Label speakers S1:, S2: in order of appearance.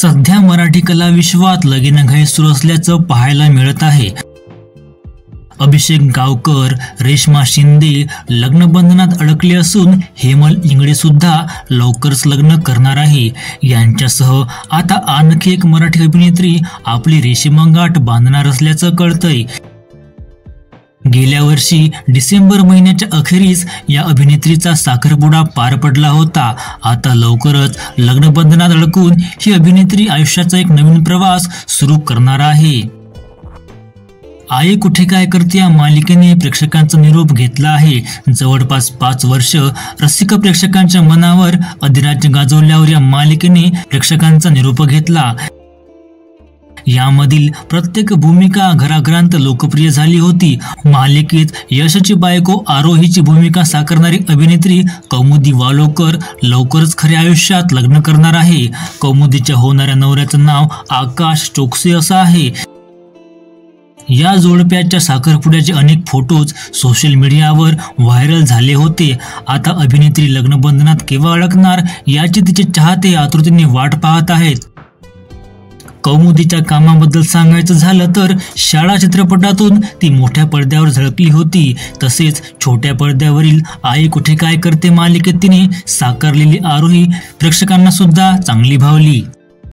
S1: सध्या मराठी कला विश्वात लगीनघाई सुरू असल्याचं पाहायला मिळत आहे। अभिषेक गावकर, रेश्मा शिंदे लग्नबंधनात अडकले असून हेमल इंगळे सुद्धा लवकरच लग्न करणार आहे। यांच्यासह आता आणखी एक मराठी अभिनेत्री आपली रेशीमगाठ बांधणार असल्याचं कळतंय। गेल्या वर्षी डिसेंबर महिन्याच्या अखेरीस या अभिनेत्रीचा साखरपुडा पार पडला होता। आता लवकरच लग्नबंधनात अडकून ही अभिनेत्री आयुष्याचा एक नवीन प्रवास सुरू करणार आहे। आई कुठे काय करते या मालिकेने प्रेक्षकांचा निरोप घेतला आहे। जवळपास 5 वर्ष रसिक प्रेक्षकांच्या मनावर अधिराज्य गाजवल्यावर या मालिकेने प्रेक्षकांचा निरोप घेतला। यामधील प्रत्येक भूमिका घराघरांत लोकप्रिय झाली होती। मालिकेत यशची बायको आरोहीची भूमिका साकारणारी अभिनेत्री कौमुदी वालोकर लवकरच खऱ्या आयुष्यात लग्न करणार आहे। कौमुदीच्या होणाऱ्या नवऱ्याचं नाव आकाश चोक्सी असं आहे। या जोडप्याच्या साखरपुड्याचे अनेक फोटोज सोशल मीडियावर व्हायरल झाले होते। आता अभिनेत्री लग्नबंधनात केव्हा अडकणार याची तिचे चाहते आतुरतेने वाट पाहत आहेत। कौमुदीच्या कामाबद्दल सांगायचं झालं तर शाळा चित्रपटातून ती मोठ्या पडद्यावर झळकली होती। तसेच छोट्या पडद्यावरील आई कुठे काय करते मालिकेत तिने साकारलेली आरोही प्रेक्षकांना सुद्धा चांगली भावली।